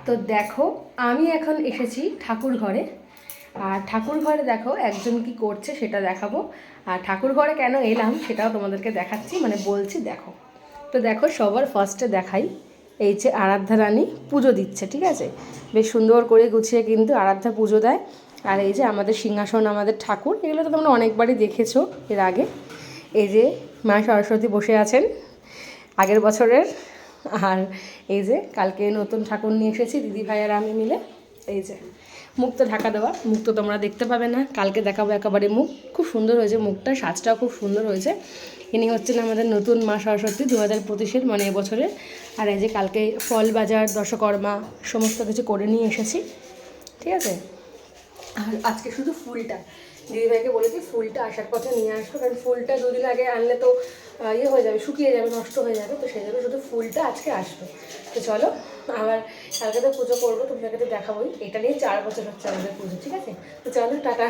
তো দেখো আমি এখন এসেছি ঠাকুর ঘরে। আর ঠাকুর ঘরে দেখো একজন কি করছে সেটা দেখাবো। আর ঠাকুর ঘরে কেন এলাম সেটাও তোমাদেরকে দেখাচ্ছি, মানে বলছি দেখো। তো দেখো সবার ফার্স্টে দেখাই, এই যে আরাধ্যা রানী পুজো দিচ্ছে, ঠিক আছে, বেশ সুন্দর করে গুছিয়ে কিন্তু আরাধ্যা পুজো দেয়। আর এই যে আমাদের সিংহাসন, আমাদের ঠাকুর, এগুলো তো তোমরা অনেকবারই দেখেছো এর আগে। এই যে মা সরস্বতী বসে আছেন আগের বছরের। আর এই যে কালকে নতুন ঠাকুর নিয়ে এসেছি দিদি ভাই আর আমি মিলে। এই যে মুখটা ঢাকা দেওয়া, মুখ তো তোমরা দেখতে পাবে না, কালকে দেখাবো একেবারে মুখ। খুব সুন্দর হয়েছে মুখটা, সাজটাও খুব সুন্দর হয়েছে। ইনি হচ্ছেন আমাদের নতুন মা সরস্বতী 2025-এর, মানে এবছরের। আর এই যে কালকে ফল বাজার, দশকর্মা সমস্ত কিছু করে নিয়ে এসেছি, ঠিক আছে। আর আজকে শুধু ফুলটা দিদিভাইকে বলেছি ফুলটা আসার পথে নিয়ে আসবো, কারণ ফুলটা দুদিন আগে আনলে তো ইয়ে হয়ে যাবে, শুকিয়ে যাবে, নষ্ট হয়ে যাবে। তো সেই জন্য শুধু ফুলটা আজকে আসবে। তো চলো, আবার কালকে তো পুজো করবো, তোমাদেরকে তো দেখাবোই। এটা নিয়ে 4 বছর হচ্ছে আমাদের পুজো, ঠিক আছে। তো চলো টাটা।